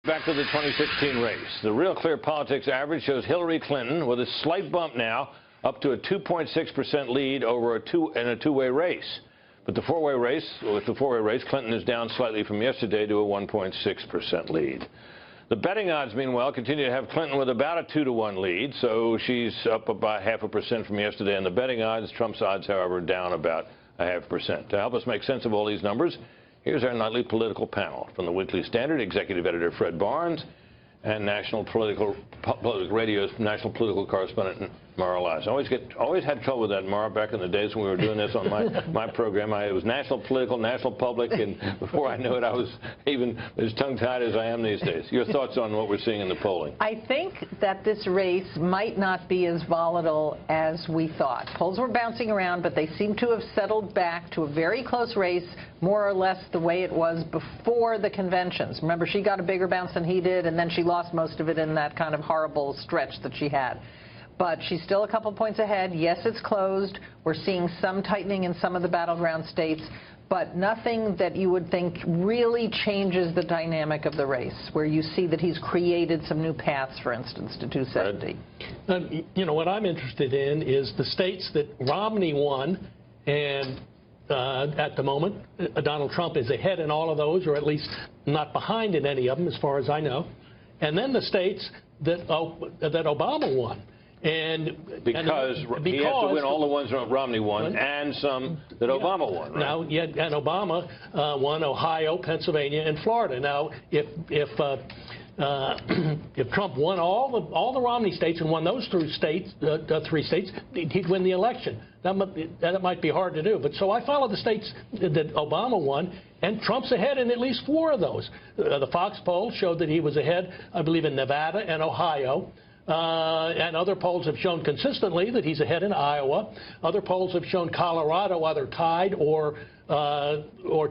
Back to the 2016 race. The Real Clear Politics average shows Hillary Clinton with a slight bump now, up to a 2.6% lead over in a two-way race. But with the four-way race, Clinton is down slightly from yesterday to a 1.6% lead. The betting odds, meanwhile, continue to have Clinton with about a 2-to-1 lead, so she's up about 0.5% from yesterday in the betting odds. Trump's odds, however, down about 0.5%. To help us make sense of all these numbers, here's our nightly political panel. From the Weekly Standard, executive editor Fred Barnes, and Public Radio's national political correspondent Mara Liasson. Always had trouble with that, Mara, back in the days when we were doing this on my program. It was national political, national public, and before I knew it, I was even as tongue-tied as I am these days. Your thoughts on what we're seeing in the polling? I think that this race might not be as volatile as we thought. Polls were bouncing around, but they seem to have settled back to a very close race, more or less the way it was before the conventions. Remember, she got a bigger bounce than he did, and then she lost most of it in that kind of horrible stretch that she had. But she's still a couple points ahead. Yes, it's closed. We're seeing some tightening in some of the battleground states, but nothing that you would think really changes the dynamic of the race, where you see that he's created some new paths, for instance, to 270. You know, what I'm interested in is the states that Romney won, and at the moment, Donald Trump is ahead in all of those, or at least not behind in any of them, as far as I know. And then the states that Obama won. And because he has to win all the ones that Romney won and some that Obama won. Right? Now, yeah, and Obama won Ohio, Pennsylvania, and Florida. Now, if Trump won all the Romney states and won those three states, he'd win the election. That might be hard to do. But so I follow the states that Obama won, and Trump's ahead in at least 4 of those. The Fox poll showed that he was ahead, I believe, in Nevada and Ohio. And other polls have shown consistently that he's ahead in Iowa. Other polls have shown Colorado either tied or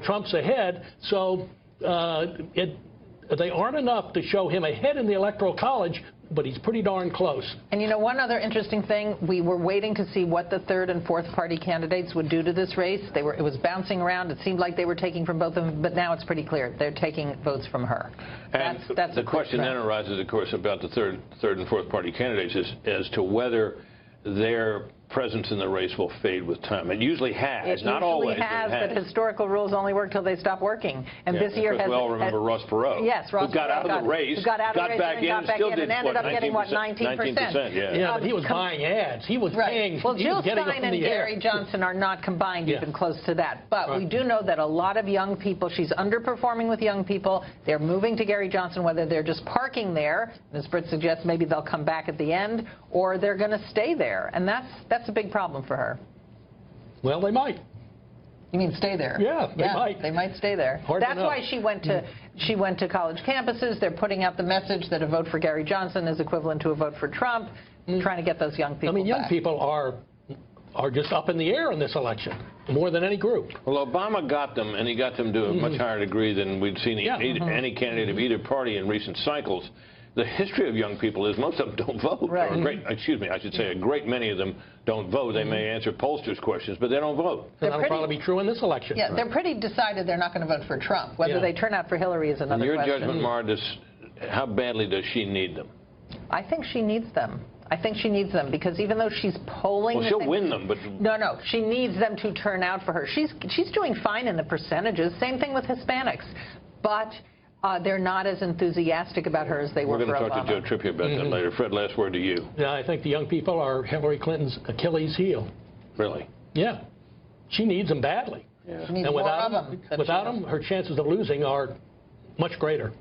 Trump's ahead. So they aren't enough to show him ahead in the Electoral College, but he's pretty darn close. And you know, one other interesting thing, we were waiting to see what the third and fourth party candidates would do to this race. It was bouncing around. It seemed like they were taking from both of them, but now it's pretty clear. They're taking votes from her. And that's the question then arises, of course, about the third and fourth party candidates as to whether their presence in the race will fade with time. It usually has, not always. It has, but historical rules only work till they stop working. And this year has. We all remember Ross Perot. Yes, Ross who got out of the race, got back in, and ended up getting, what, 19%? Yeah, but he was buying ads. He was paying. Well, Jill Stein and Gary Johnson are not combined even close to that. But we do know that a lot of young people, she's underperforming with young people. They're moving to Gary Johnson, whether they're just parking there, as Britt suggests, maybe they'll come back at the end, or they're going to stay there. And that's a big problem for her. Well, they might. You mean stay there? Yeah, they might. They might stay there. That's why she went to college campuses. They're putting out the message that a vote for Gary Johnson is equivalent to a vote for Trump, trying to get those young people back. I mean, young people are just up in the air in this election, more than any group. Well, Obama got them, and he got them to a much higher degree than we'd seen any candidate of either party in recent cycles. The history of young people is most of them don't vote. Right. I should say a great many of them don't vote. They may answer pollsters' questions, but they don't vote. That'll probably be true in this election. Yeah, they're pretty decided they're not going to vote for Trump. Whether they turn out for Hillary is another question. In your judgment, Mara, how badly does she need them? I think she needs them. I think she needs them because even though she's polling... Well, she'll win them, but... No, she needs them to turn out for her. She's doing fine in the percentages. Same thing with Hispanics. But... they're not as enthusiastic about her as they were for Obama. We're going to talk to Joe Trippier about that later. Fred, last word to you. Yeah, I think the young people are Hillary Clinton's Achilles heel. Really? Yeah. She needs them badly. Yeah. She needs more of them. Without them, her chances of losing are much greater.